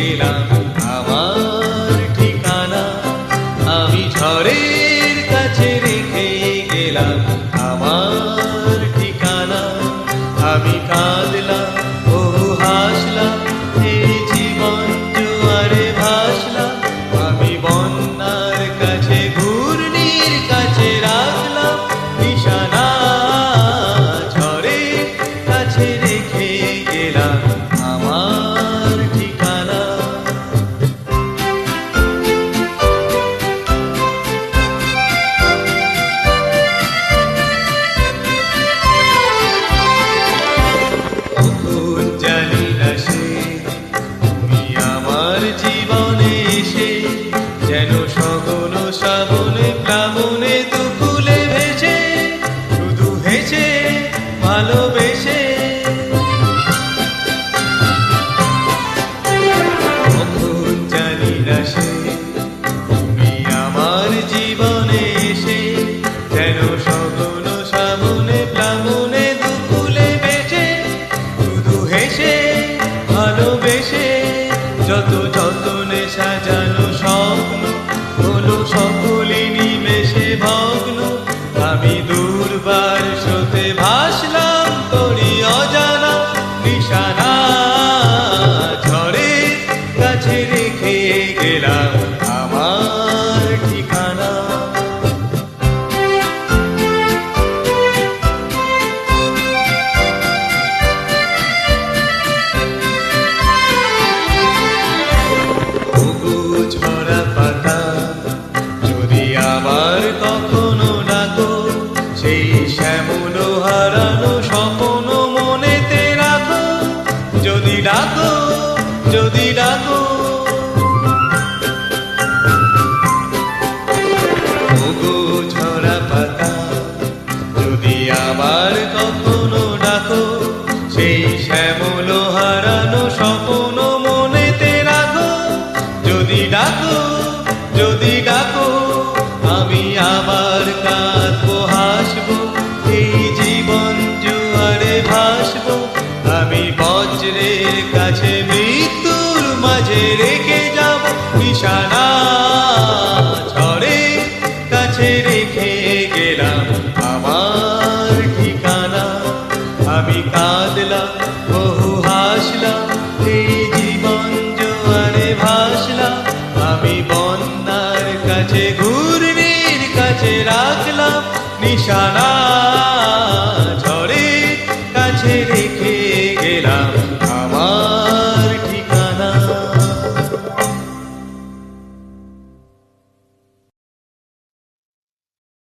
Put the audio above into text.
গেলাম আমার ঠিকানা। আমি ঝড়ের কাছে রেখে গেলাম আমার ঠিকানা। আমি কাঁদলাম বহু হাসলাম, এই জীবন জোয়ারে ভাসলাম। আমি বন্যার কাছে ঘূর্ণির কাছে রাখলাম নিশানা। ঝড়ের কাছে রেখে গেলাম আমার ঠিকানা। তখন জানি না সে তুমি আমার জীবনে এসে যেন সগন শ্রাবণে প্লাবনে দুকুলে ভেসে, শুধু হেসে ভালোবেসে। তখন জানি না সে তুমি আমার জীবনে এসে যেন সগন শ্রাবণে প্লাবনে দুকুলে ভেসে, শুধু হেসে ভালোবেসে। যত যতনে সাজানো স্বপ্ন হলো সকলে নিমেষে ভগ্ন। আমি দুর্বার স্রোতে ভাসলাম তোরি অজানা নিশানা। ঝড়ের কাছে রেখে গেলাম আমার ঠিকানা। ঝরা পাতা যদি আবার কখনো ডাকো, সেই শ্যামল হারানো স্বপ্ন মনেতে রাখো। যদি ডাকো, যদি ডাকো, ওগো ঝরা পাতা যদি আবার কখনো ডাকো, সেই শ্যামল হারানো স্বপ্ন মনেতে রাখো। যদি ডাকো, যদি ডাকো, আমি আবার কাঁদবো হাসবো, এই জীবন জোয়ারে ভাসবো। আমি বজ্রের কাছে মৃত্যুর মাঝে রেখে যাব নিশানা। ঝড়ের কাছে রেখে গেলাম আমার ঠিকানা। আমি কাঁদলাম বহু হাসলাম, এই জীবন জোয়ারে ভাসলাম। আমি বন্যার কাছে ঘূর্ণির কাছে রাখলাম নিশানা। ঝড়ের কাছে রেখে গেলাম